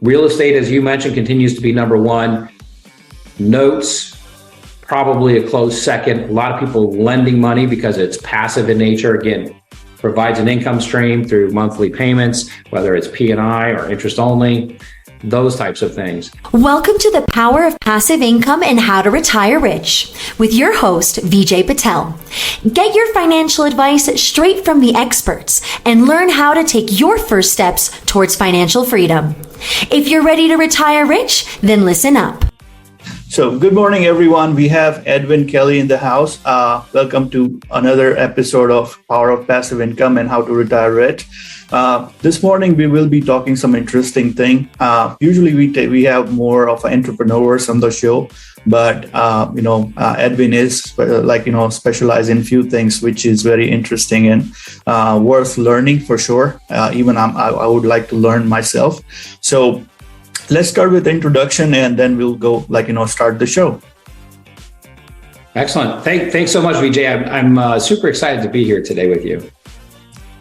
Real estate, as you mentioned, continues to be number one. Notes, probably a close second. A lot of people lending money because it's passive in nature. Again, provides an income stream through monthly payments, whether it's P&I or interest only, those types of things. Welcome to the Power of Passive Income and How to Retire Rich with your host, Vijay Patel. Get your financial advice straight from the experts and learn how to take your first steps towards financial freedom. If you're ready to retire rich, then listen up. So good morning, everyone. We have Edwin Kelly in the house. Welcome to another episode of Power of Passive Income and How to Retire Rich. This morning, we will be talking some interesting thing. Usually, we have more of entrepreneurs on the show, but Edwin is specialized in few things, which is very interesting and worth learning for sure. Even I would like to learn myself. So let's start with the introduction, and then we'll go start the show. Excellent. Thanks so much, Vijay. I'm super excited to be here today with you.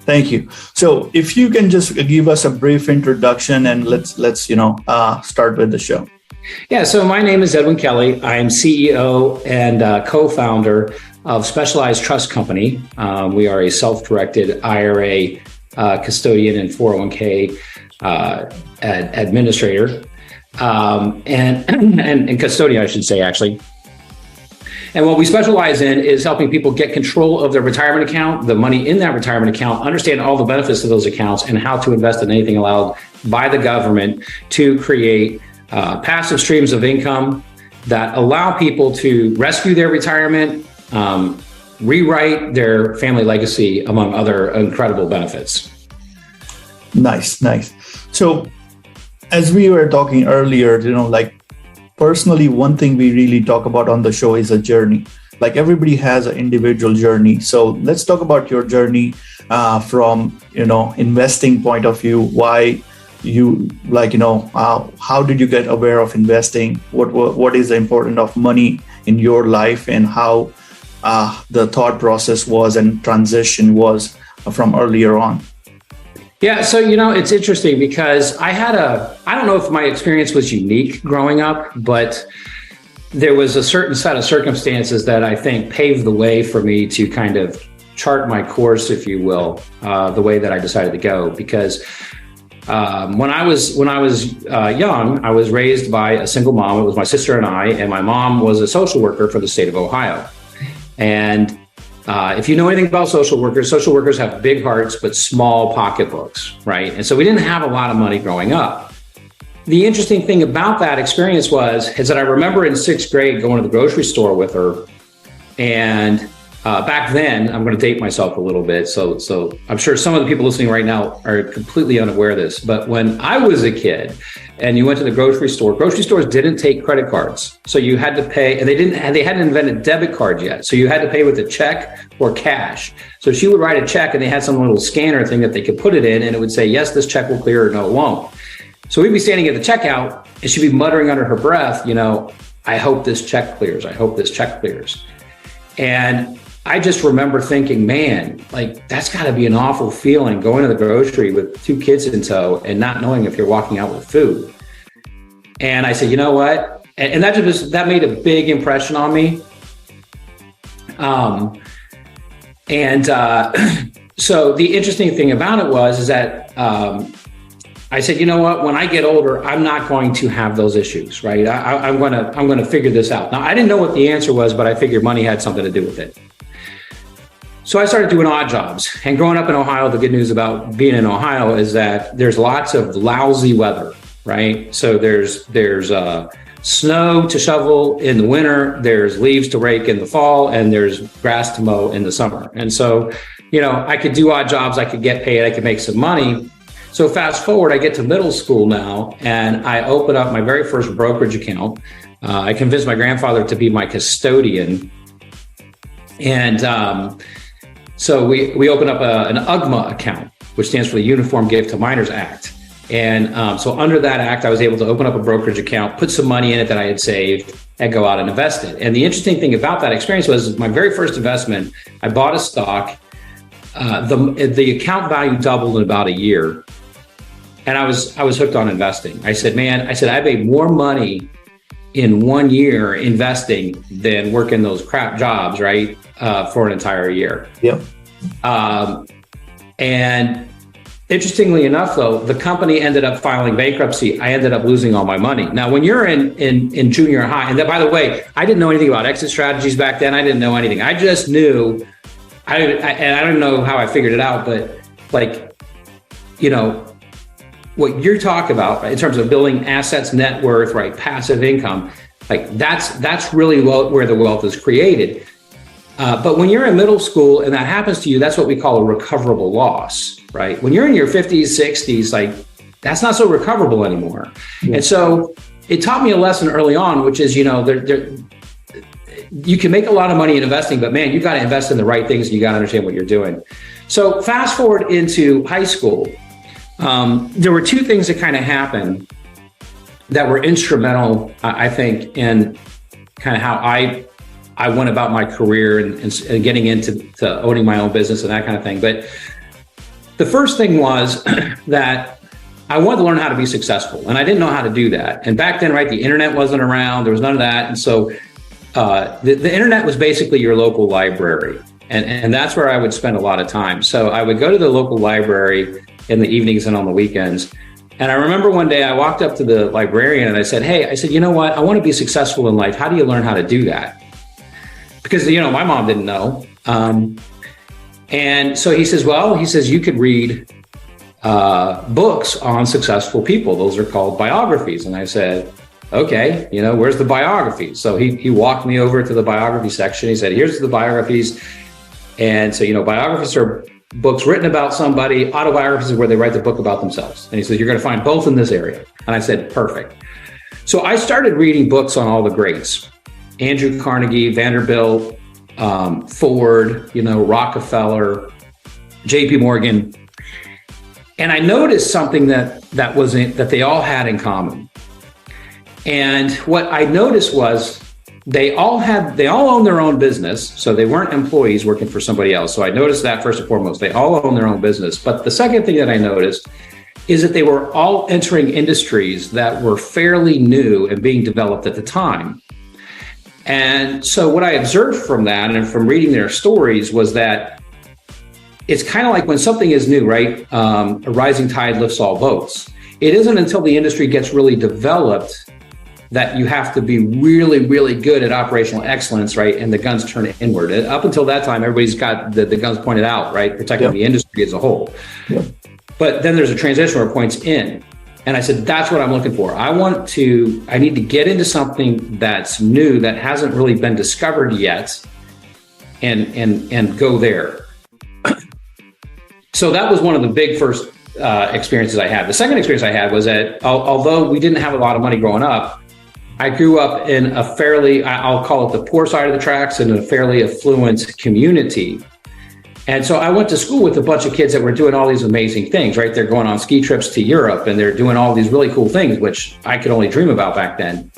Thank you. So if you can just give us a brief introduction, and let's start with the show. Yeah. So my name is Edwin Kelly. I am CEO and co-founder of Specialized Trust Company. We are a self-directed IRA custodian and 401k administrator and custodian, I should say, actually. And what we specialize in is helping people get control of their retirement account, the money in that retirement account, understand all the benefits of those accounts, and how to invest in anything allowed by the government to create passive streams of income that allow people to rescue their retirement, rewrite their family legacy, among other incredible benefits. Nice. So as we were talking earlier, personally, one thing we really talk about on the show is a journey. Like everybody has an individual journey. So let's talk about your journey from, investing point of view. Why you how did you get aware of investing? What is the importance of money in your life, and how the thought process was and transition was from earlier on? Yeah, so, it's interesting because I don't know if my experience was unique growing up, but there was a certain set of circumstances that I think paved the way for me to kind of chart my course, if you will, the way that I decided to go. Because when I was young, I was raised by a single mom. It was my sister and my mom was a social worker for the state of Ohio. And if you know anything about social workers have big hearts, but small pocketbooks, right? And so we didn't have a lot of money growing up. The interesting thing about that experience is that I remember in sixth grade going to the grocery store with her. And back then, I'm going to date myself a little bit. So I'm sure some of the people listening right now are completely unaware of this. But when I was a kid and you went to the grocery stores didn't take credit cards. So you had to pay, and they hadn't invented debit cards yet. So you had to pay with a check or cash. So she would write a check and they had some little scanner thing that they could put it in, and it would say, yes, this check will clear, or no, it won't. So we'd be standing at the checkout and she'd be muttering under her breath, I hope this check clears. I hope this check clears. And I just remember thinking, man, that's got to be an awful feeling going to the grocery with two kids in tow and not knowing if you're walking out with food. And I said, you know what? And that made a big impression on me. So the interesting thing about it is that I said, you know what? When I get older, I'm not going to have those issues, right? I'm going to figure this out. Now, I didn't know what the answer was, but I figured money had something to do with it. So I started doing odd jobs. And growing up in Ohio, the good news about being in Ohio is that there's lots of lousy weather, right? So there's snow to shovel in the winter, there's leaves to rake in the fall, and there's grass to mow in the summer. And so, I could do odd jobs, I could get paid, I could make some money. So fast forward, I get to middle school now, and I open up my very first brokerage account. I convinced my grandfather to be my custodian. And so we opened up an UGMA account, which stands for the Uniform Gift to Minors Act. And so under that act, I was able to open up a brokerage account, put some money in it that I had saved, and go out and invest it. And the interesting thing about that experience was my very first investment, I bought a stock. The account value doubled in about a year. and I was hooked on investing. I said, man, I made more money in 1 year investing than working those crap jobs, right, for an entire year. Yep. And interestingly enough, though, the company ended up filing bankruptcy. I ended up losing all my money. Now, when you're in junior high, and by the way, I didn't know anything about exit strategies back then. I didn't know anything. I just knew, and I don't know how I figured it out, but like, you know, what you're talking about in terms of building assets, net worth, right, passive income, like that's really where the wealth is created. But when you're in middle school and that happens to you, that's what we call a recoverable loss, right? When you're in your 50s, 60s, like that's not so recoverable anymore. Yeah. And so it taught me a lesson early on, which is, you know, you can make a lot of money in investing, but man, you got to invest in the right things. And you got to understand what you're doing. So fast forward into high school, there were two things that kind of happened that were instrumental, I think, in kind of how I went about my career and getting into owning my own business and that kind of thing. But the first thing was that I wanted to learn how to be successful, and I didn't know how to do that. And back then, right, the internet wasn't around. There was none of that. And so the internet was basically your local library. And that's where I would spend a lot of time. So I would go to the local library in the evenings and on the weekends. And I remember one day I walked up to the librarian and I said, hey, you know what? I want to be successful in life. How do you learn how to do that? Because, you know, my mom didn't know. And so he says, you could read books on successful people. Those are called biographies. And I said, okay, you know, where's the biography? So he walked me over to the biography section. He said, here's the biographies. And so, you know, biographies are books written about somebody. Autobiographies is where they write the book about themselves. And he said, you're going to find both in this area. And I said, perfect. So I started reading books on all the greats. Andrew Carnegie, Vanderbilt, Ford, you know, Rockefeller, JP Morgan. And I noticed something that they all had in common. And what I noticed was they all own their own business. So they weren't employees working for somebody else. So I noticed that first and foremost, they all own their own business. But the second thing that I noticed is that they were all entering industries that were fairly new and being developed at the time. And so what I observed from that and from reading their stories was that it's kind of like when something is new, right? A rising tide lifts all boats. It isn't until the industry gets really developed that you have to be really, really good at operational excellence, right? And the guns turn inward. Up until that time, everybody's got the guns pointed out, right? Protecting the industry as a whole. Yep. But then there's a transition where it points in. And I said, that's what I'm looking for. I need to get into something that's new, that hasn't really been discovered yet, and go there. So that was one of the big first experiences I had. The second experience I had was that although we didn't have a lot of money growing up, I grew up in a fairly, I'll call it the poor side of the tracks, in a fairly affluent community. And so I went to school with a bunch of kids that were doing all these amazing things, right? They're going on ski trips to Europe and they're doing all these really cool things, which I could only dream about back then.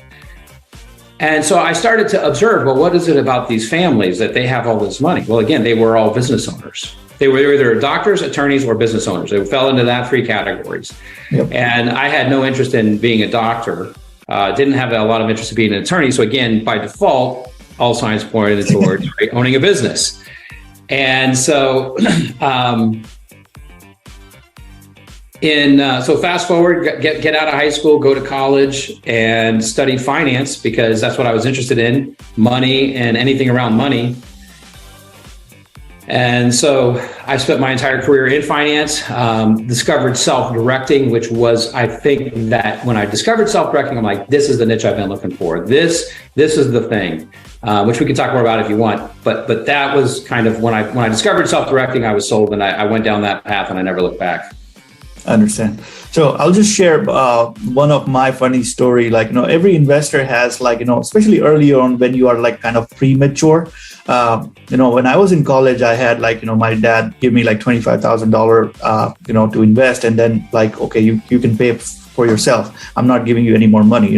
And so I started to observe, well, what is it about these families that they have all this money? Well, again, they were all business owners. They were either doctors, attorneys, or business owners. They fell into that three categories. Yep. And I had no interest in being a doctor. Didn't have a lot of interest in being an attorney. So again, by default, all signs pointed towards owning a business. And so, so fast forward, get out of high school, go to college and study finance because that's what I was interested in, money and anything around money. And so I spent my entire career in finance, discovered self-directing, which was, I think that when I discovered self-directing, I'm like, this is the niche I've been looking for. This is the thing, which we can talk more about if you want. But that was kind of when I discovered self-directing, I was sold and I went down that path and I never looked back. I understand. So I'll just share one of my funny story. Like, every investor has especially early on when you are kind of premature. When I was in college, I had my dad give me $25,000, to invest. And then okay, you can pay for yourself. I'm not giving you any more money,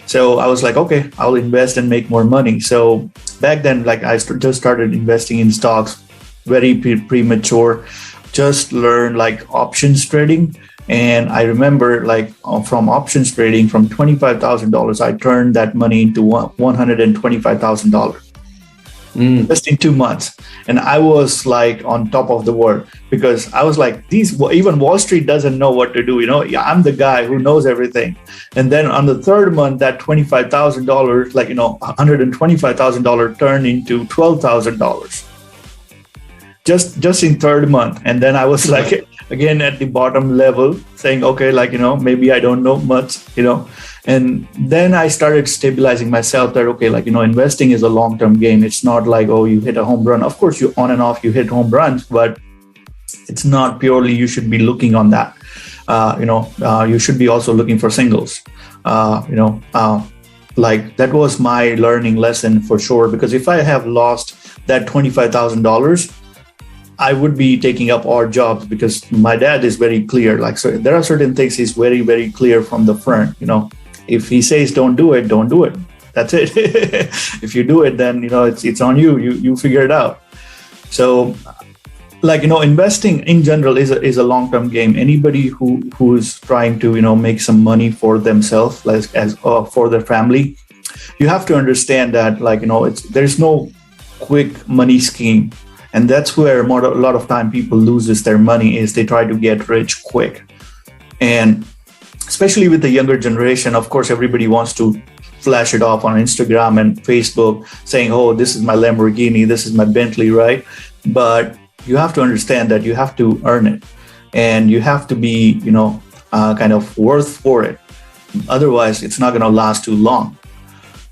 So I was like, okay, I'll invest and make more money. So back then, I just started investing in stocks, very premature. Just learn options trading. And I remember from options trading from $25,000, I turned that money into $125,000 just in 2 months. And I was like on top of the world because I was like, even Wall Street doesn't know what to do. Yeah, I'm the guy who knows everything. And then on the third month, that $25,000, $125,000 turned into $12,000 just in third month. And then I was like, again, at the bottom level saying, okay, maybe I don't know much, and then I started stabilizing myself that, okay, investing is a long-term game. It's not like, oh, you hit a home run. Of course, you on and off, you hit home runs, but it's not purely, you should be looking on that. You should be also looking for singles. That was my learning lesson for sure, because if I have lost that $25,000, I would be taking up odd jobs because my dad is very clear. So there are certain things he's very, very clear from the front. If he says don't do it, don't do it. That's it. If you do it, then it's on you. You figure it out. So, investing in general is a long-term game. Anybody who is trying to make some money for themselves, as for their family, you have to understand that there's no quick money scheme. And that's where a lot of time people loses their money, is they try to get rich quick. And especially with the younger generation, of course, everybody wants to flash it off on Instagram and Facebook saying, oh, this is my Lamborghini, this is my Bentley, right? But you have to understand that you have to earn it, and you have to be, kind of worth for it. Otherwise, it's not going to last too long.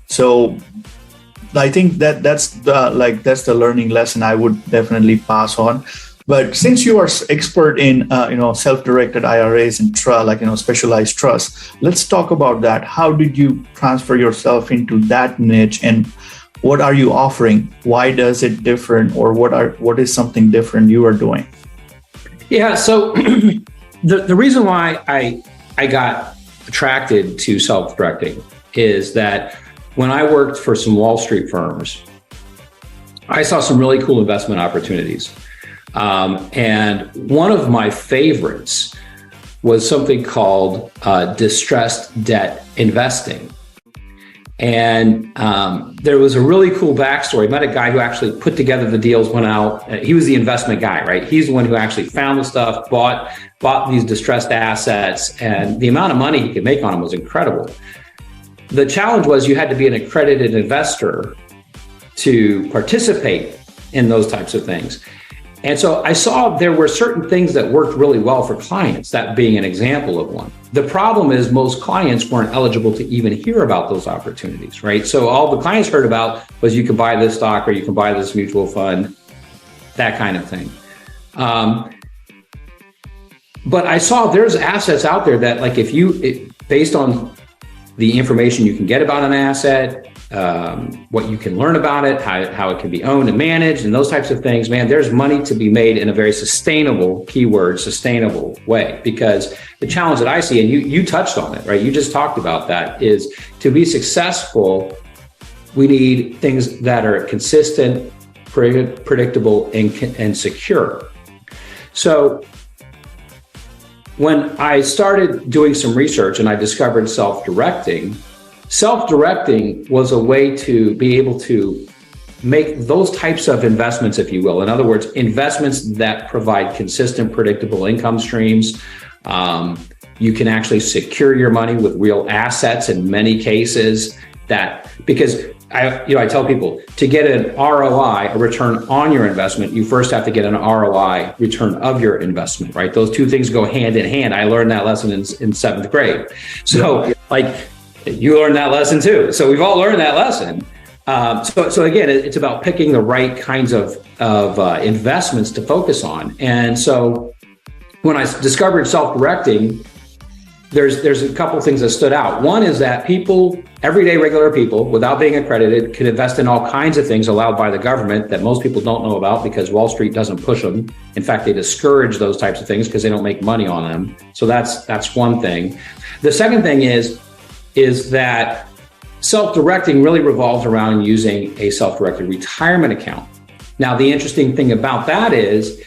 So I think that's the learning lesson I would definitely pass on. But since you are expert in self-directed IRAs and specialized trusts, let's talk about that. How did you transfer yourself into that niche, and what are you offering? Why does it different, or what is something different you are doing? Yeah, so the reason why I got attracted to self-directing is that when I worked for some Wall Street firms, I saw some really cool investment opportunities. And one of my favorites was something called distressed debt investing. And there was a really cool backstory. I met a guy who actually put together the deals, went out. He was the investment guy, right? He's the one who actually found the stuff, bought these distressed assets, and the amount of money he could make on them was incredible. The challenge was you had to be an accredited investor to participate in those types of things. And so I saw there were certain things that worked really well for clients, that being an example of one. The problem is most clients weren't eligible to even hear about those opportunities, right? So all the clients heard about was you can buy this stock or you can buy this mutual fund, that kind of thing. But I saw there's assets out there that based on the information you can get about an asset, what you can learn about it, how it can be owned and managed, and those types of things, man, there's money to be made in a very sustainable, keyword, sustainable way. Because the challenge that I see, and you touched on it, right? You just talked about that, is to be successful, we need things that are consistent, predictable, and secure. So when I started doing some research and I discovered self-directing was a way to be able to make those types of investments, if you will. In other words, investments that provide consistent, predictable income streams. You can actually secure your money with real assets in many cases, because I tell people, to get an ROI, a return on your investment, you first have to get an ROI, return of your investment, right? Those two things go hand in hand. I learned that lesson in seventh grade. So you learned that lesson too. So we've all learned that lesson. So again, it's about picking the right kinds of investments to focus on. And so when I discovered self-directing, there's a couple of things that stood out. One is that people, everyday regular people, without being accredited, can invest in all kinds of things allowed by the government that most people don't know about because Wall Street doesn't push them. In fact, they discourage those types of things because they don't make money on them. So that's one thing. The second thing is that self-directing really revolves around using a self-directed retirement account. Now, the interesting thing about that is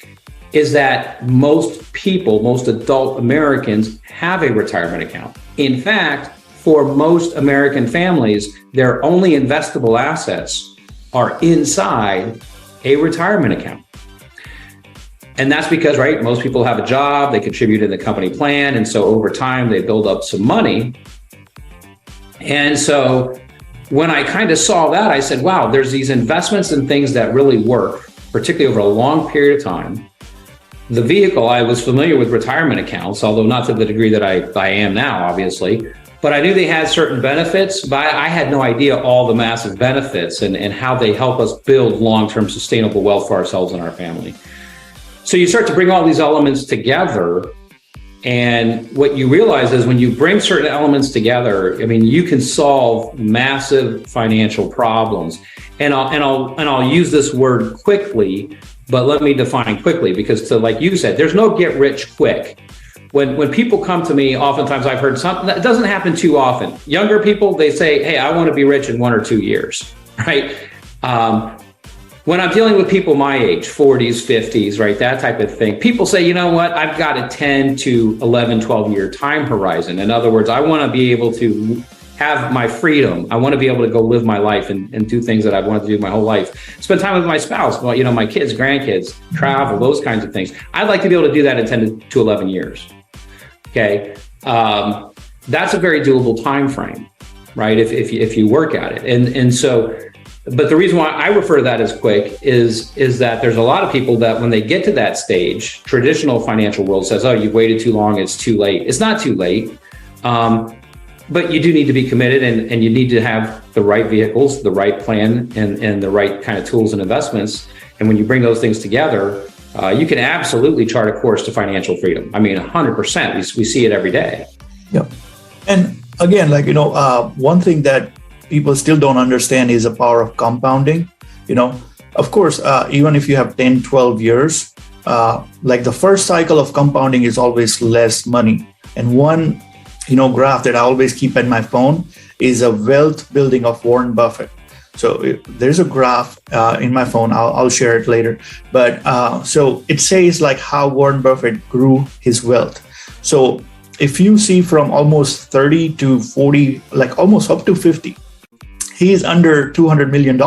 is that most people, most adult Americans have a retirement account. In fact, for most American families, their only investable assets are inside a retirement account. And that's because, right, most people have a job, they contribute in the company plan, and so over time they build up some money. And so when I kind of saw that, I said, wow, there's these investments and things that really work, particularly over a long period of time. The vehicle, I was familiar with retirement accounts, although not to the degree that I am now, obviously, but I knew they had certain benefits, but I had no idea all the massive benefits and how they help us build long-term sustainable wealth for ourselves and our family. So you start to bring all these elements together, and what you realize is when you bring certain elements together, I mean, you can solve massive financial problems. And I'll use this word quickly, but let me define quickly, because like you said, there's no get rich quick. When people come to me, oftentimes I've heard something that doesn't happen too often. Younger people, they say, hey, I want to be rich in 1 or 2 years, right? When I'm dealing with people my age, 40s, 50s, right, that type of thing, people say, you know what, I've got a 10 to 11, 12-year time horizon. In other words, I want to be able to have my freedom. I want to be able to go live my life and do things that I've wanted to do my whole life. Spend time with my spouse, well, you know, my kids, grandkids, travel, those kinds of things. I'd like to be able to do that in 10 to 11 years. Okay. That's a very doable time frame, right? If you work at it. And so, but the reason why I refer to that as quick is that there's a lot of people that when they get to that stage, traditional financial world says, oh, you've waited too long, it's too late. It's not too late. But you do need to be committed, and you need to have the right vehicles, the right plan, and the right kind of tools and investments. And when you bring those things together, you can absolutely chart a course to financial freedom. I mean, 100%. We see it every day. Yeah. And again, like, you know, one thing that people still don't understand is the power of compounding. You know, of course, even if you have 10, 12 years, like the first cycle of compounding is always less money. And one, you know, graph that I always keep in my phone is a wealth building of Warren Buffett. So there's a graph in my phone. I'll share it later. But so it says like how Warren Buffett grew his wealth. So if you see from almost 30 to 40, like almost up to 50, he is under $200 million.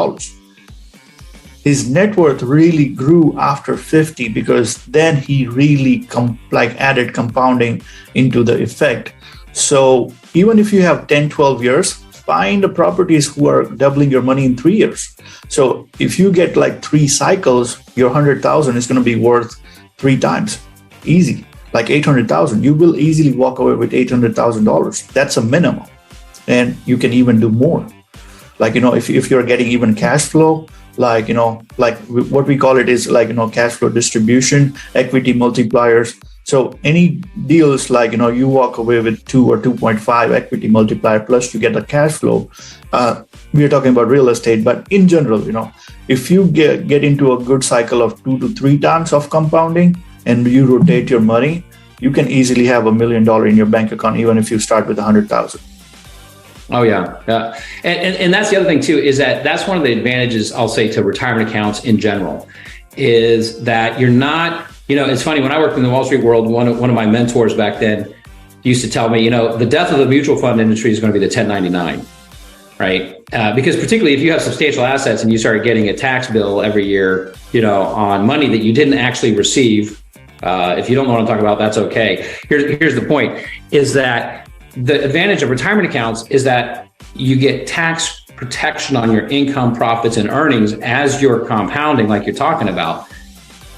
His net worth really grew after 50 because then he really added compounding into the effect. So even if you have 10, 12 years, find the properties who are doubling your money in 3 years. So if you get like 3 cycles, your 100,000 is going to be worth 3 times. Easy, like 800,000. You will easily walk away with $800,000. That's a minimum. And you can even do more. Like, you know, if you're getting even cash flow, like, you know, like what we call it is like, you know, cash flow distribution, equity multipliers. So any deals like, you know, you walk away with 2 or 2.5 equity multiplier plus you get the cash flow. We are talking about real estate, but in general, you know, if you get into a good cycle of 2 to 3 times of compounding and you rotate your money, you can easily have $1 million in your bank account, even if you start with 100,000. Oh yeah. Yeah. And that's the other thing too, is that's one of the advantages I'll say to retirement accounts in general, is that you're not, you know, it's funny, when I worked in the Wall Street world, one of my mentors back then used to tell me, you know, the death of the mutual fund industry is going to be the 1099, right? Because particularly if you have substantial assets and you start getting a tax bill every year, you know, on money that you didn't actually receive, if you don't know what I'm talking about, that's okay. Here's the point, is that the advantage of retirement accounts is that you get tax protection on your income, profits, and earnings as you're compounding, like you're talking about.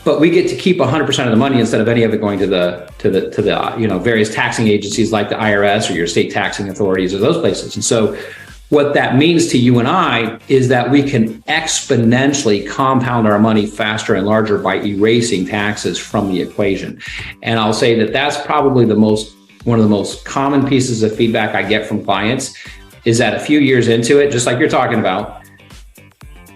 But we get to keep 100% of the money instead of any of it going to the you know, various taxing agencies like the IRS or your state taxing authorities or those places. And so what that means to you and I is that we can exponentially compound our money faster and larger by erasing taxes from the equation. And I'll say that that's probably one of the most common pieces of feedback I get from clients, is that a few years into it, just like you're talking about,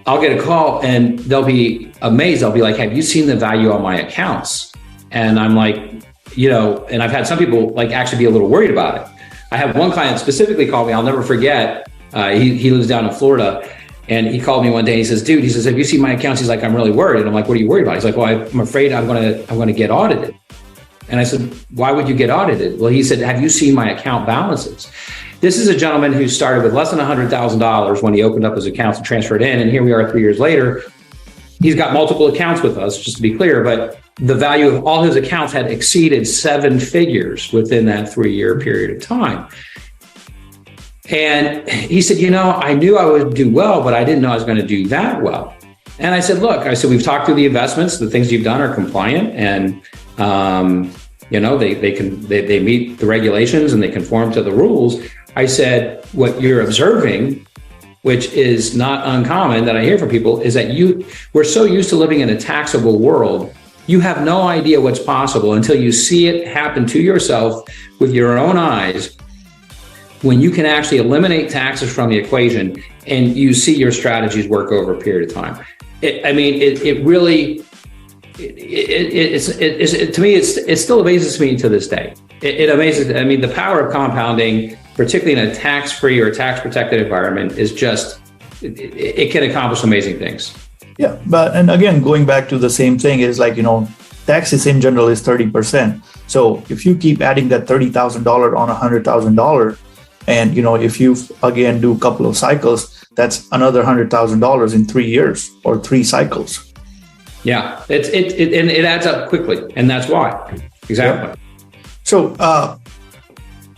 I'll get a call and they'll be amazed. They'll be like, have you seen the value on my accounts? And I'm like, you know, and I've had some people like actually be a little worried about it. I have one client specifically call me, I'll never forget. He lives down in Florida, And he called me one day and he says, dude, he says, have you seen my accounts? He's like, I'm really worried. And I'm like, what are you worried about? He's like, well, I'm afraid I'm going to get audited. And I said, why would you get audited? Well, he said, have you seen my account balances? This is a gentleman who started with less than $100,000 when he opened up his accounts and transferred in. And here we are 3 years later. He's got multiple accounts with us, just to be clear, but the value of all his accounts had exceeded 7 figures within that 3-year period of time. And he said, I knew I would do well, but I didn't know I was going to do that well. And I said, look, we've talked through the investments. The things you've done are compliant, and they meet the regulations and they conform to the rules. I said, what you're observing, which is not uncommon that I hear from people, is that we're so used to living in a taxable world. You have no idea what's possible until you see it happen to yourself with your own eyes, when you can actually eliminate taxes from the equation and you see your strategies work over a period of time. To me, it still amazes me to this day. It amazes. The power of compounding, particularly in a tax-free or tax-protected environment, is just, it can accomplish amazing things. Yeah, and again, going back to the same thing is taxes in general is 30%. So if you keep adding that $30,000 on $100,000, and if you again do a couple of cycles, that's another $100,000 in 3 years or 3 cycles. Yeah, it adds up quickly, and that's why. Exactly. Yeah. So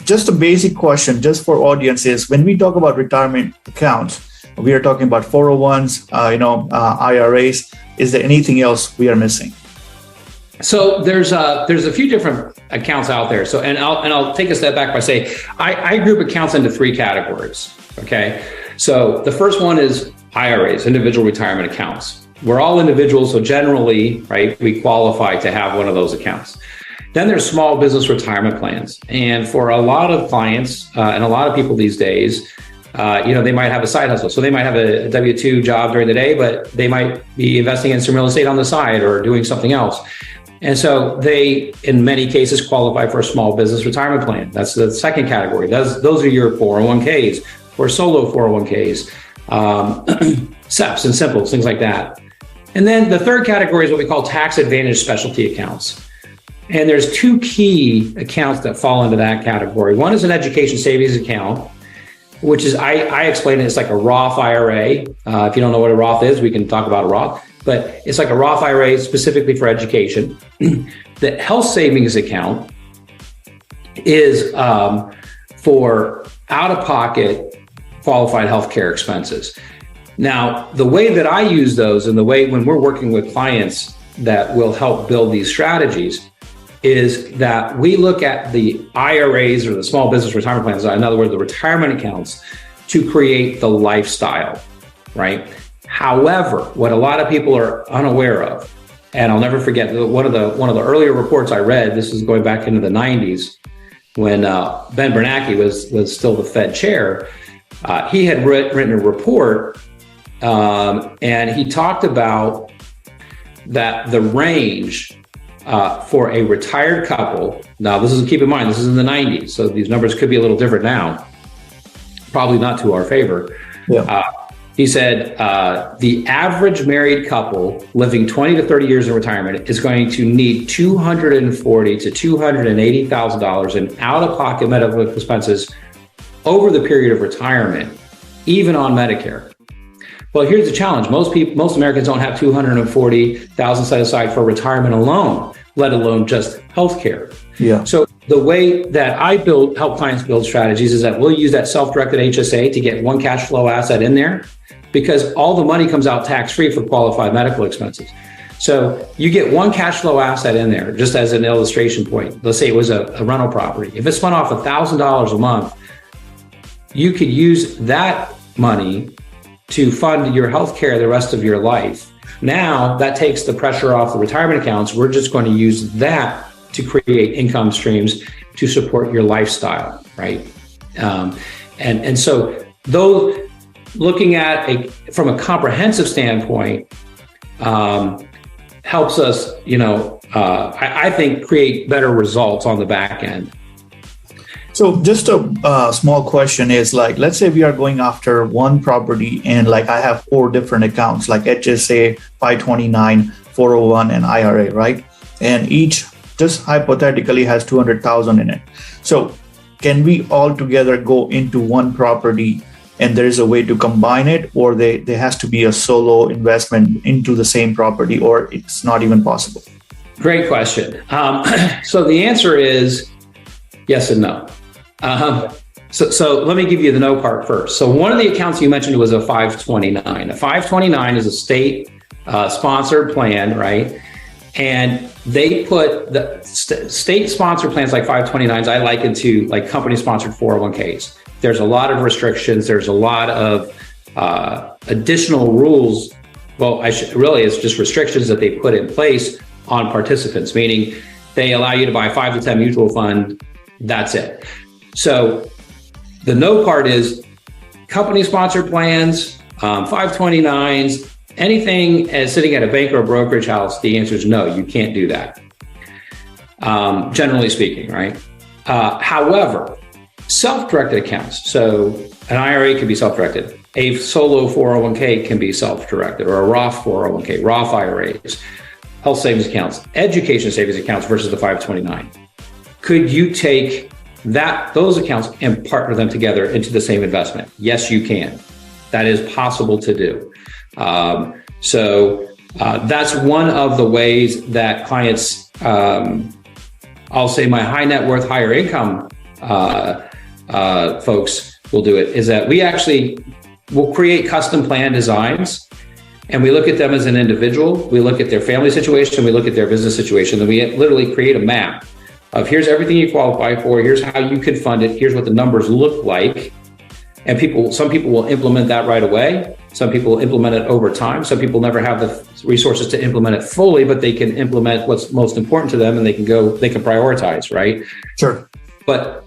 just a basic question, just for audiences, when we talk about retirement accounts, we are talking about 401s, IRAs. Is there anything else we are missing? So there's a few different accounts out there. So I'll take a step back by saying I group accounts into 3 categories. Okay, so the first one is IRAs, individual retirement accounts. We're all individuals, so generally, right, we qualify to have one of those accounts. Then there's small business retirement plans, and for a lot of clients and a lot of people these days, they might have a side hustle. So they might have a W-2 job during the day, but they might be investing in some real estate on the side or doing something else. And so they, in many cases, qualify for a small business retirement plan. That's the second category. Those are your 401ks or solo 401ks, SEPs and simples, things like that. And then the third category is what we call tax advantage specialty accounts. And there's 2 key accounts that fall into that category. One is an education savings account, which is, I explain it, it's like a Roth IRA. If you don't know what a Roth is, we can talk about a Roth. But it's like a Roth IRA specifically for education. The health savings account is for out-of-pocket qualified healthcare expenses. Now, the way that I use those and the way when we're working with clients that will help build these strategies is that we look at the IRAs or the small business retirement plans, in other words, the retirement accounts, to create the lifestyle, right? However, what a lot of people are unaware of, and I'll never forget one of the earlier reports I read, this is going back into the 90s, when Ben Bernanke was still the Fed chair, he had written a report, and he talked about that the range for a retired couple, now keep in mind, this is in the 90s, so these numbers could be a little different now, probably not to our favor. Yeah. He said the average married couple living 20 to 30 years in retirement is going to need $240,000 to $280,000 in out-of-pocket medical expenses over the period of retirement, even on Medicare. Well, here's the challenge. Most Americans don't have $240,000 set aside for retirement alone, let alone just healthcare. Yeah. So the way that I help clients build strategies is that we'll use that self-directed HSA to get one cash flow asset in there, because all the money comes out tax-free for qualified medical expenses. So you get one cash flow asset in there, just as an illustration point. Let's say it was a rental property. If it spun off $1,000 a month, you could use that money to fund your healthcare the rest of your life. Now that takes the pressure off the retirement accounts. We're just going to use that to create income streams to support your lifestyle, right? And so those, looking at from a comprehensive standpoint, helps us, I think, create better results on the back end. So just a small question is like, let's say we are going after one property and like I have four different accounts like HSA, 529, 401, and IRA, right? And each just hypothetically has 200,000 in it. So can we all together go into one property and there is a way to combine it, or there has to be a solo investment into the same property, or it's not even possible? Great question. So the answer is yes and no. So let me give you the no part first. So one of the accounts you mentioned was a 529. A 529 is a state sponsored plan, right? And they put the state sponsored plans like 529s, I liken to like company sponsored 401ks. There's a lot of restrictions. There's a lot of additional rules. Well, it's just restrictions that they put in place on participants, meaning they allow you to buy 5 to 10 mutual fund. That's it. So the no part is company sponsored plans, 529s, anything as sitting at a bank or a brokerage house. The answer is no, you can't do that. Generally speaking, right? However, self-directed accounts. So an IRA can be self-directed. A solo 401k can be self-directed, or a Roth 401k, Roth IRAs, health savings accounts, education savings accounts versus the 529. Could you take those accounts and partner them together into the same investment? Yes, you can. That is possible to do. So that's one of the ways that clients, I'll say my high net worth, higher income folks will do it, is that we actually will create custom plan designs, and we look at them as an individual. We look at their family situation, we look at their business situation, and we literally create a map of here's everything you qualify for, here's how you can fund it, here's what the numbers look like. And some people will implement that right away. Some people will implement it over time. Some people never have the resources to implement it fully, but they can implement what's most important to them, and they can prioritize, right? Sure. But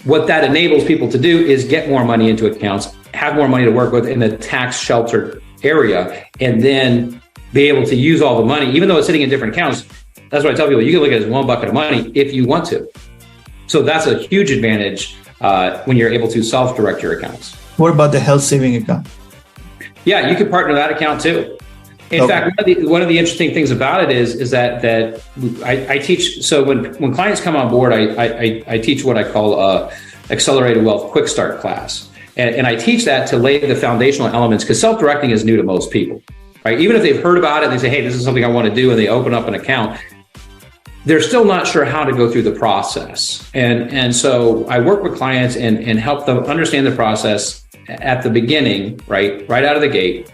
what that enables people to do is get more money into accounts, have more money to work with in a tax sheltered area, and then be able to use all the money, even though it's sitting in different accounts. That's what I tell people. You can look at it as one bucket of money if you want to. So that's a huge advantage when you're able to self-direct your accounts. What about the health saving account? Yeah, you can partner that account too. In fact, one of the interesting things about it is that I teach. So when clients come on board, I teach what I call a accelerated wealth quick start class, and I teach that to lay the foundational elements, because self-directing is new to most people, right? Even if they've heard about it, and they say, "Hey, this is something I want to do," and they open up an account, they're still not sure how to go through the process. And so I work with clients and help them understand the process at the beginning, right out of the gate,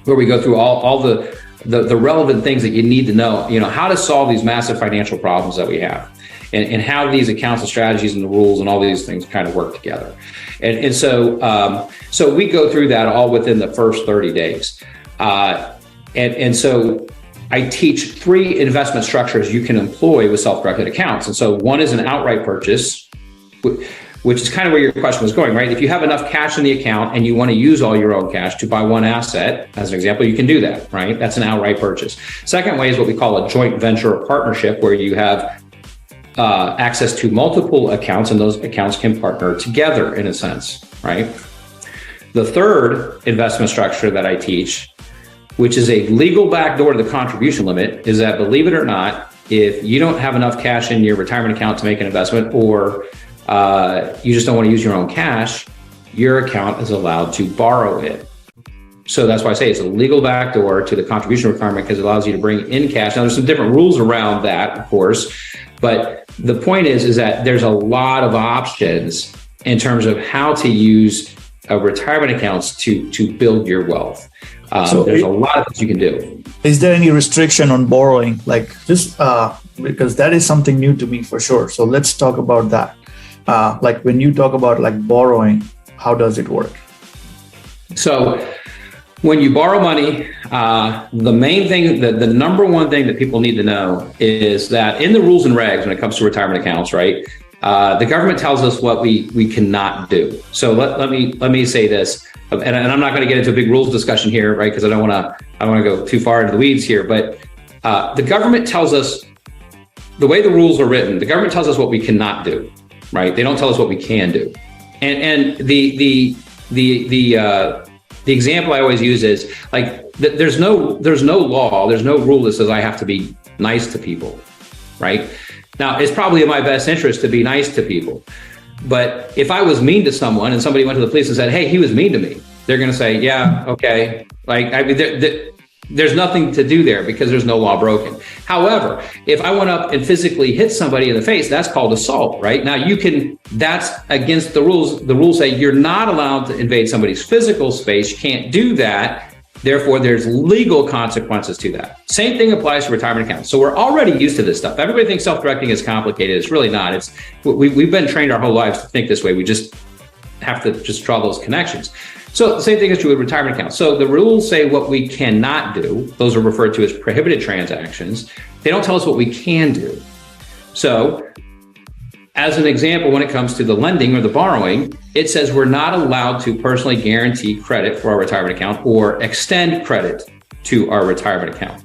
where we go through all the relevant things that you need to know, how to solve these massive financial problems that we have, and how these accounts and strategies and the rules and all these things kind of work together. And so we go through that all within the first 30 days. And so I teach 3 investment structures you can employ with self-directed accounts. And so one is an outright purchase, which is kind of where your question was going, right? If you have enough cash in the account and you want to use all your own cash to buy one asset, as an example, you can do that, right? That's an outright purchase. Second way is what we call a joint venture or partnership, where you have access to multiple accounts, and those accounts can partner together in a sense, right? The third investment structure that I teach, which is a legal backdoor to the contribution limit, is that, believe it or not, if you don't have enough cash in your retirement account to make an investment, or you just don't want to use your own cash, your account is allowed to borrow it. So that's why I say it's a legal backdoor to the contribution requirement, because it allows you to bring in cash. Now, there's some different rules around that, of course, but the point is that there's a lot of options in terms of how to use retirement accounts to build your wealth. So there's a lot of things you can do. Is there any restriction on borrowing? Like just because that is something new to me for sure. So let's talk about that. Like when you talk about like borrowing, how does it work? So when you borrow money, the main thing, the number one thing that people need to know is that in the rules and regs, when it comes to retirement accounts, right? The government tells us what we cannot do. So let me say this, and I'm not going to get into a big rules discussion here, right? Because I don't want to go too far into the weeds here. But the government tells us, the way the rules are written, the government tells us what we cannot do. right? They don't tell us what we can do. And the example I always use is like, there's no law, there's no rule that says I have to be nice to people, right? Now, it's probably in my best interest to be nice to people. But if I was mean to someone and somebody went to the police and said, hey, he was mean to me, they're going to say, yeah, okay. Like, I mean, there's nothing to do there because there's no law broken. However, if I went up and physically hit somebody in the face, that's called assault, right? Now that's against the rules. The rules say you're not allowed to invade somebody's physical space. You can't do that. Therefore, there's legal consequences to that. Same thing applies to retirement accounts. So we're already used to this stuff. Everybody thinks self-directing is complicated. It's really not. We've been trained our whole lives to think this way. We just have to just draw those connections. So the same thing is true with retirement accounts. So the rules say what we cannot do. Those are referred to as prohibited transactions. They don't tell us what we can do. So as an example, when it comes to the lending or the borrowing, it says we're not allowed to personally guarantee credit for our retirement account or extend credit to our retirement account.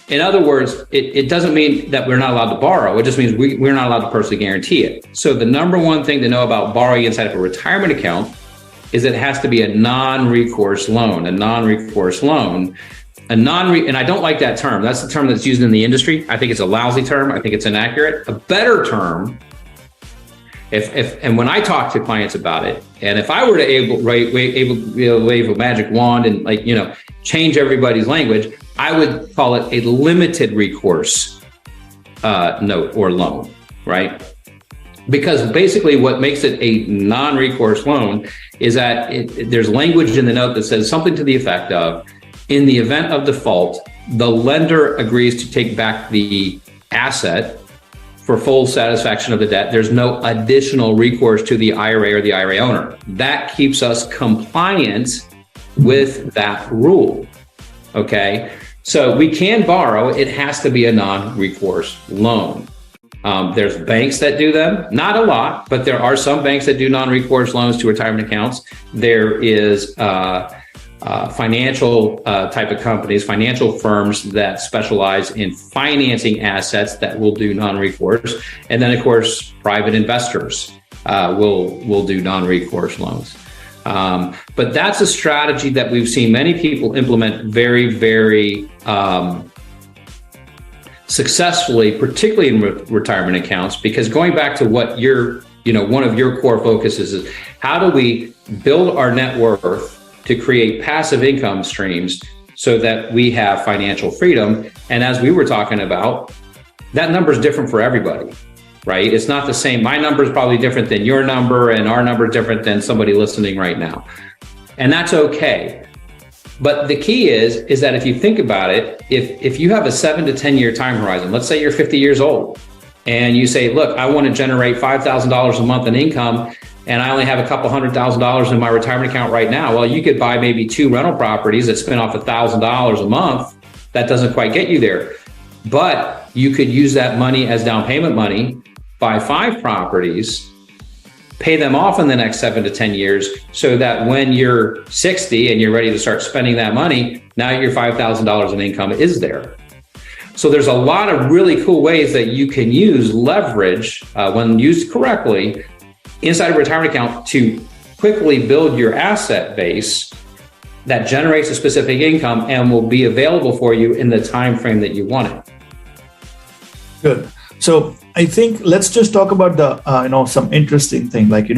In other words, it doesn't mean that we're not allowed to borrow. It just means we're not allowed to personally guarantee it. So the number one thing to know about borrowing inside of a retirement account is that it has to be a non-recourse loan. And I don't like that term. That's the term that's used in the industry. I think it's a lousy term. I think it's inaccurate. A better term, and when I talk to clients about it, and if I were to wave a magic wand and change everybody's language, I would call it a limited recourse note or loan, right? Because basically what makes it a non-recourse loan is that there's language in the note that says something to the effect of, in the event of default, the lender agrees to take back the asset for full satisfaction of the debt. There's no additional recourse to the IRA or the IRA owner. That keeps us compliant with that rule, okay? So we can borrow, it has to be a non-recourse loan. There's banks that do them, not a lot, but there are some banks that do non-recourse loans to retirement accounts. There is financial type of companies, financial firms that specialize in financing assets that will do non-recourse. And then, of course, private investors will do non-recourse loans. But that's a strategy that we've seen many people implement very, very successfully, particularly in retirement accounts, because going back to what one of your core focuses is how do we build our net worth to create passive income streams so that we have financial freedom. And as we were talking about, that number is different for everybody, right? It's not the same. My number is probably different than your number, and our number is different than somebody listening right now. And that's okay. But the key is that if you think about it, if you have a 7 to 10 year time horizon, let's say you're 50 years old and you say, look, I want to generate $5,000 a month in income, and I only have a couple $100,000 in my retirement account right now. Well, you could buy maybe 2 rental properties that spin off $1,000 a month. That doesn't quite get you there. But you could use that money as down payment money, buy 5 properties, pay them off in the next 7 to 10 years, so that when you're 60 and you're ready to start spending that money, now your $5,000 in income is there. So there's a lot of really cool ways that you can use leverage when used correctly inside a retirement account to quickly build your asset base that generates a specific income and will be available for you in the time frame that you want it. Good. So I think let's just talk about the some interesting thing, like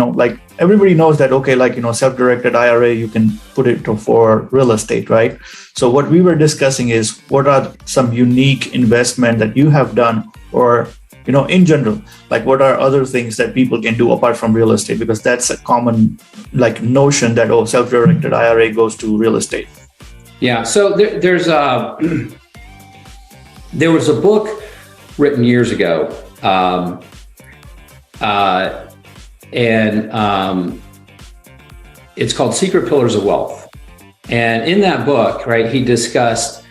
everybody knows that, okay, self-directed IRA, you can put it for real estate, right? So what we were discussing is what are some unique investment that you have done, or in general, like what are other things that people can do apart from real estate? Because that's a common notion that, self-directed IRA goes to real estate. Yeah. So there was a book written years ago, and it's called Secret Pillars of Wealth. And in that book, right, he discussed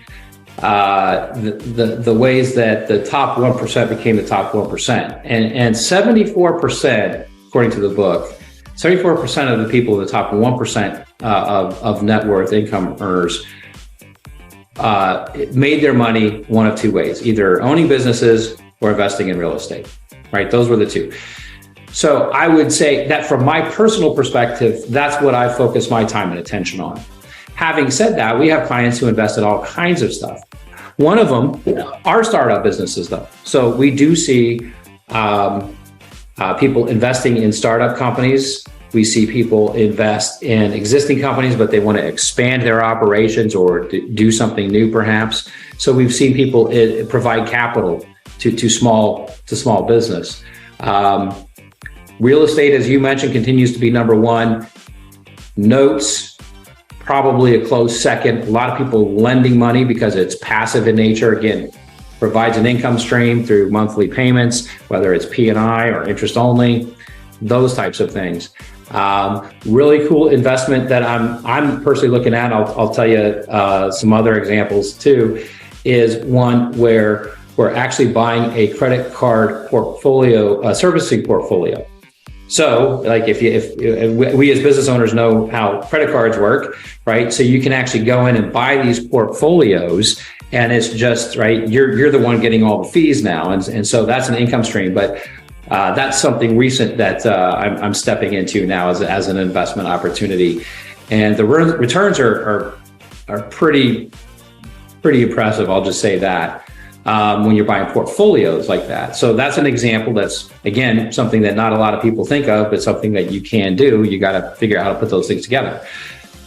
the ways that the top 1% became the top 1%. And 74%, according to the book, 74% of the people in the top 1% of net worth income earners made their money one of 2 ways, either owning businesses or investing in real estate. right? Those were the two. So I would say that from my personal perspective, that's what I focus my time and attention on. Having said that, we have clients who invest in all kinds of stuff. One of them are startup businesses, though. So we do see people investing in startup companies. We see people invest in existing companies, but they want to expand their operations or do something new, perhaps. So we've seen people provide capital to small business. Real estate, as you mentioned, continues to be number one. Notes, probably a close second. A lot of people lending money because it's passive in nature. Again, provides an income stream through monthly payments, whether it's P&I or interest only, those types of things. Really cool investment that I'm personally looking at. I'll tell you some other examples too. Is one where we're actually buying a credit card portfolio, a servicing portfolio. So, like if we as business owners know how credit cards work, right? So you can actually go in and buy these portfolios, and it's just right. You're the one getting all the fees now, and so that's an income stream. But that's something recent that I'm stepping into now as an investment opportunity, and the returns are pretty impressive. I'll just say that. When you're buying portfolios like that. So that's an example that's, again, something that not a lot of people think of, but something that you can do. You got to figure out how to put those things together.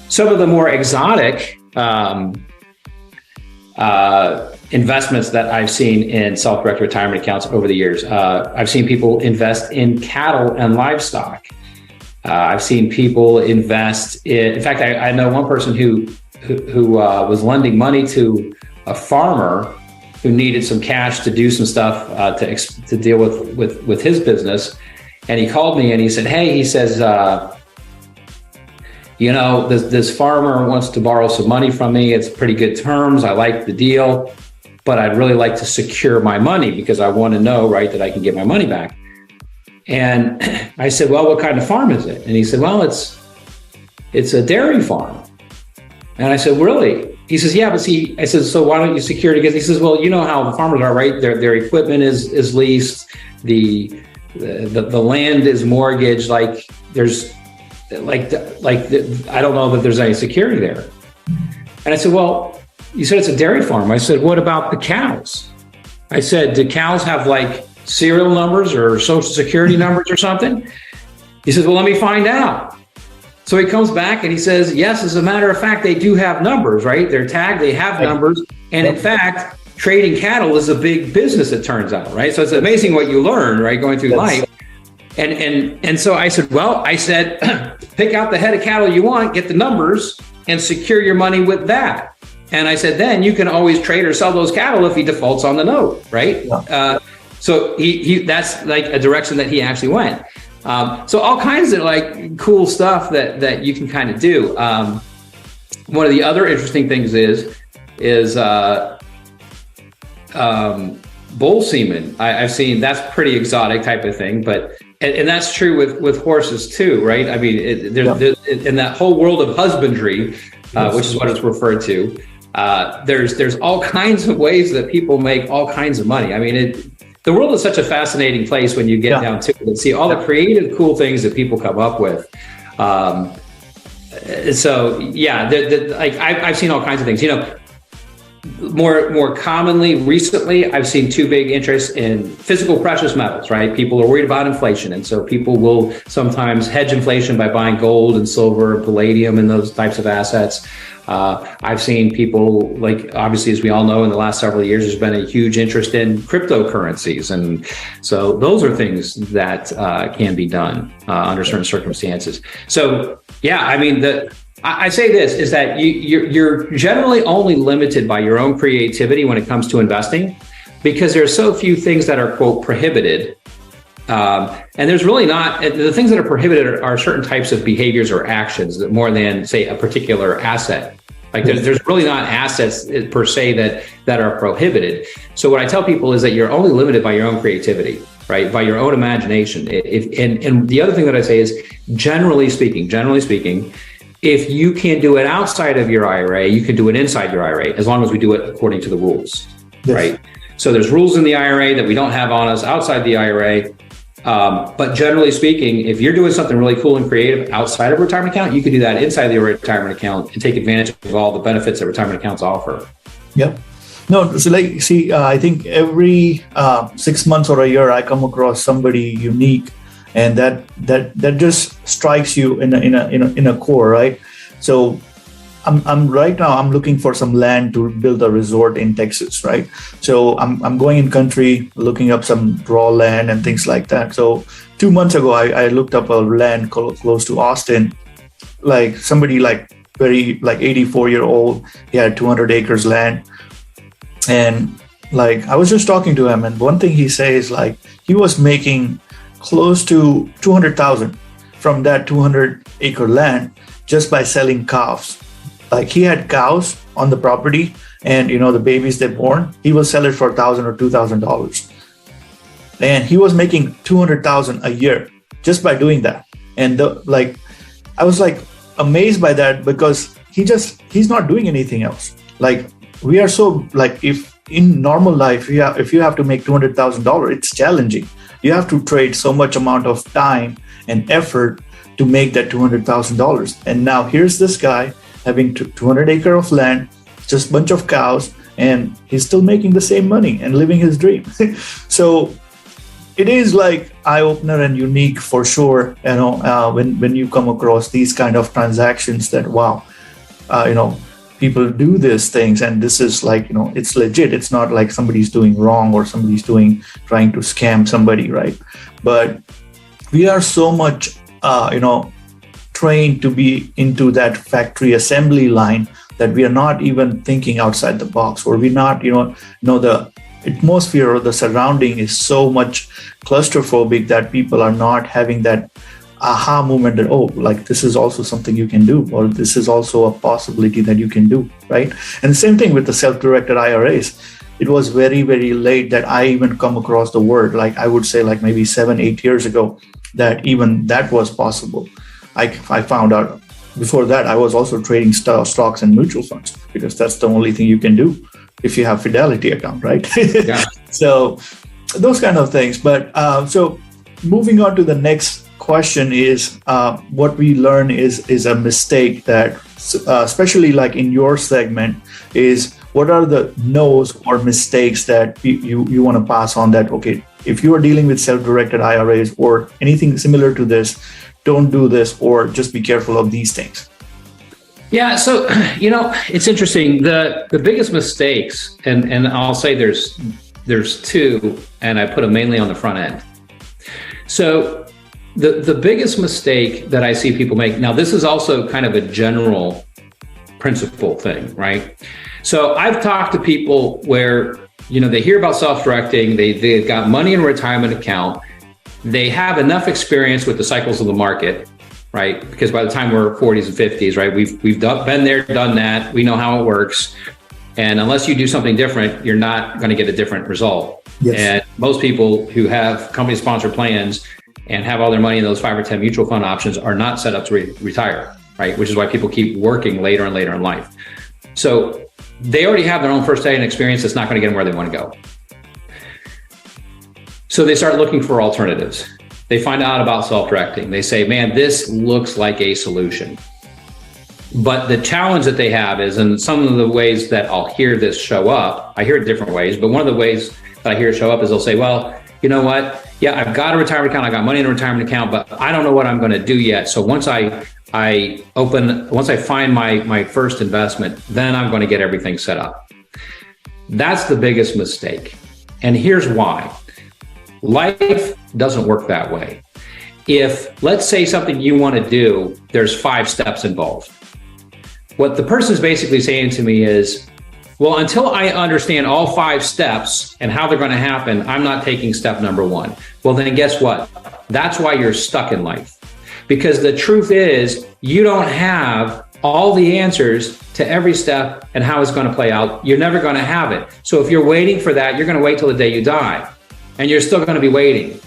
Some of the more exotic investments that I've seen in self-directed retirement accounts over the years, I've seen people invest in cattle and livestock. I've seen people invest in fact, I know one person who was lending money to a farmer who needed some cash to do some stuff to deal with his business. And he called me and he said, hey, he says, this farmer wants to borrow some money from me. It's pretty good terms. I like the deal, but I'd really like to secure my money because I want to know, right, that I can get my money back. And I said, well, what kind of farm is it? And he said, well, it's a dairy farm. And I said, really? He says, yeah, but see, I said, so why don't you secure it against? He says, well, you know how the farmers are, right? Their equipment is leased. The land is mortgaged. Like there's I don't know that there's any security there. And I said, well, you said it's a dairy farm. I said, what about the cows? I said, do cows have like serial numbers or social security numbers or something? He says, well, let me find out. So he comes back and he says, yes, as a matter of fact, they do have numbers, right? They're tagged, they have numbers. And in fact, trading cattle is a big business, it turns out, right? So it's amazing what you learn, right, going through life. And so I said, pick out the head of cattle you want, get the numbers, and secure your money with that. And I said, then you can always trade or sell those cattle if he defaults on the note, right? Yeah. So he that's like a direction that he actually went. So all kinds of like cool stuff that you can kind of do. One of the other interesting things is bull semen. I've seen that's pretty exotic type of thing, but and that's true with horses too, right? I mean, there's in that whole world of husbandry, which is what it's referred to. There's all kinds of ways that people make all kinds of money. I mean, the world is such a fascinating place when you get down to it and see all the creative, cool things that people come up with. So yeah, like I've seen all kinds of things. You know, more commonly recently, I've seen two big interests in physical precious metals. Right, people are worried about inflation, and so people will sometimes hedge inflation by buying gold and silver, palladium, and those types of assets. I've seen people, like, obviously, as we all know, in the last several years, there's been a huge interest in cryptocurrencies. And so those are things that can be done under certain circumstances. So, yeah, I mean, I say this is that you're generally only limited by your own creativity when it comes to investing, because there are so few things that are, quote, prohibited. And there's really not, the things that are prohibited are certain types of behaviors or actions that more than, say, a particular asset. Like there's really not assets per se that are prohibited. So what I tell people is that you're only limited by your own creativity, right? By your own imagination. And the other thing that I say is, generally speaking, if you can do it outside of your IRA, you can do it inside your IRA, as long as we do it according to the rules, right? So there's rules in the IRA that we don't have on us outside the IRA. But generally speaking, if you're doing something really cool and creative outside of a retirement account, you can do that inside the retirement account and take advantage of all the benefits that retirement accounts offer. Yep. No, so I think every 6 months or a year, I come across somebody unique, and that just strikes you in a core, right? So I'm right now, I'm looking for some land to build a resort in Texas, right? So I'm going in country, looking up some raw land and things like that. So 2 months ago, I looked up a land close to Austin, like somebody like 84-year-old, he had 200 acres land. And like, I was just talking to him, and one thing he says, like, he was making close to 200,000 from that 200-acre land just by selling cows. Like, he had cows on the property, and the babies they born, he will sell it for $1,000 or $2,000, and he was making 200,000 a year just by doing that. And I was like amazed by that, because he's not doing anything else. Like, we are so, like, if in normal life, if you have to make $200,000, it's challenging. You have to trade so much amount of time and effort to make that $200,000. And now here's this guy having 200 acres of land, just a bunch of cows, and he's still making the same money and living his dream. So it is like eye-opener and unique for sure. When you come across these kind of transactions, that wow, people do these things, and this is like, it's legit. It's not like somebody's doing wrong or somebody's trying to scam somebody, right? But we are so much, trained to be into that factory assembly line that we are not even thinking outside the box, or we're not, the atmosphere or the surrounding is so much claustrophobic that people are not having that aha moment that, oh, like, this is also something you can do, or this is also a possibility that you can do, right? And the same thing with the self-directed IRAs. It was very, very late that I even come across the word, like, I would say like maybe 7-8 years ago, that even that was possible. I found out before that, I was also trading stocks and mutual funds, because that's the only thing you can do if you have Fidelity account, right? Yeah. So those kind of things. But so moving on to the next question is, what we learn is a mistake that, especially like in your segment, is what are the no's or mistakes that you want to pass on, that, okay, if you are dealing with self-directed IRAs or anything similar to this, don't do this, or just be careful of these things. Yeah, so it's interesting. The biggest mistakes, and I'll say there's two, and I put them mainly on the front end. So the biggest mistake that I see people make, now this is also kind of a general principle thing, right? So I've talked to people where, they hear about self-directing, they've got money in a retirement account, they have enough experience with the cycles of the market, right? Because by the time we're 40s and 50s, right, we've been there, done that, we know how it works. And unless you do something different, you're not going to get a different result. Yes. And most people who have company-sponsored plans and have all their money in those 5 or 10 mutual fund options are not set up to retire, right? Which is why people keep working later and later in life. So they already have their own first hand experience that's not going to get them where they want to go. So they start looking for alternatives. They find out about self-directing. They say, man, this looks like a solution. But the challenge that they have is, and some of the ways that I'll hear this show up, I hear it different ways, but one of the ways that I hear it show up is they'll say, well, you know what? Yeah, I've got a retirement account. I got money in a retirement account, but I don't know what I'm going to do yet. So once I find my first investment, then I'm going to get everything set up. That's the biggest mistake. And here's why. Life doesn't work that way. If, let's say, something you want to do, there's 5 steps involved. What the person's basically saying to me is, well, until I understand all 5 steps and how they're going to happen, I'm not taking step number 1. Well, then guess what? That's why you're stuck in life. Because the truth is, you don't have all the answers to every step and how it's going to play out. You're never going to have it. So if you're waiting for that, you're going to wait till the day you die. And you're still going to be waiting.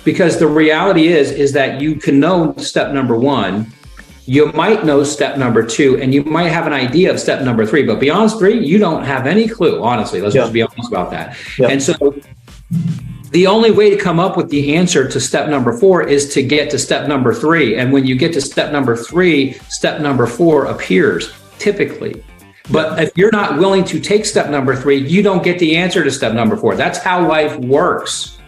Because the reality is that you can know step number 1, You might know step number 2, and you might have an idea of step number 3, but beyond 3, you don't have any clue, honestly. Let's just be honest about that. Yeah. And so the only way to come up with the answer to step number 4 is to get to step number 3. And when you get to step number 3, step number 4 appears, typically. But if you're not willing to take step number 3, you don't get the answer to step number 4. That's how life works.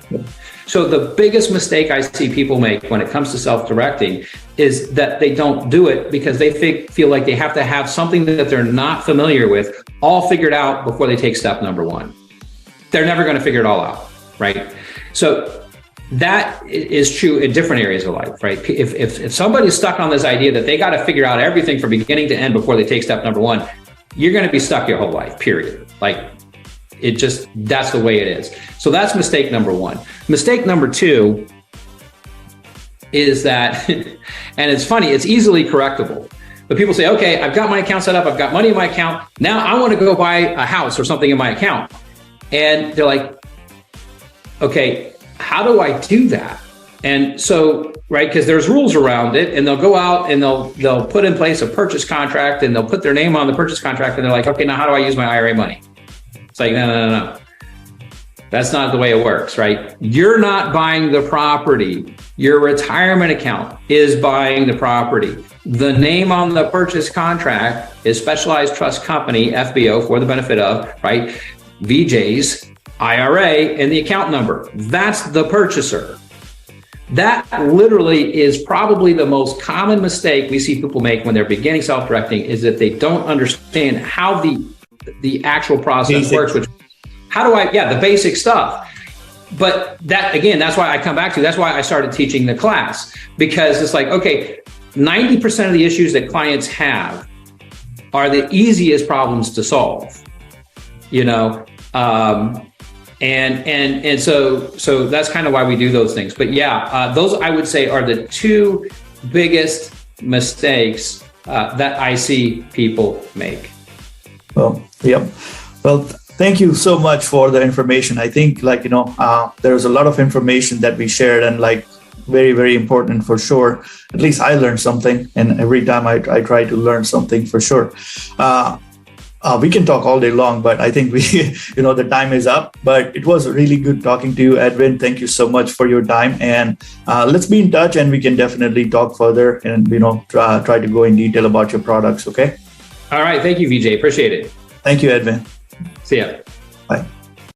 So the biggest mistake I see people make when it comes to self-directing is that they don't do it because they feel like they have to have something that they're not familiar with all figured out before they take step number 1. They're never going to figure it all out, right? So that is true in different areas of life, right? If somebody's stuck on this idea that they got to figure out everything from beginning to end before they take step number 1, you're going to be stuck your whole life, period. Like, that's the way it is. So that's mistake number 1. Mistake number 2 is that, and it's funny, it's easily correctable. But people say, okay, I've got my account set up, I've got money in my account. Now I want to go buy a house or something in my account. And they're like, okay, how do I do that? And so, right, because there's rules around it, and they'll go out and they'll put in place a purchase contract, and they'll put their name on the purchase contract, and they're like, okay, now how do I use my IRA money? It's like, no. That's not the way it works, right? You're not buying the property. Your retirement account is buying the property. The name on the purchase contract is Specialized Trust Company, FBO, for the benefit of, right? VJ's IRA and the account number. That's the purchaser. That literally is probably the most common mistake we see people make when they're beginning self-directing, is that they don't understand how the actual process works, which the basic stuff. But that, again, that's why I come back to, that's why I started teaching the class, because it's like, okay, 90% of the issues that clients have are the easiest problems to solve, and so that's kind of why we do those things. But those I would say are the 2 biggest mistakes that I see people make. Well, yep. Well, thank you so much for the information. I think there's a lot of information that we shared, and very, very important for sure. At least I learned something, and every time I try to learn something for sure. We can talk all day long, but I think the time is up. But it was really good talking to you, Edwin. Thank you so much for your time, and let's be in touch, and we can definitely talk further and try to go in detail about your products. Okay. All right. Thank you, VJ. Appreciate it. Thank you, Edwin. See ya.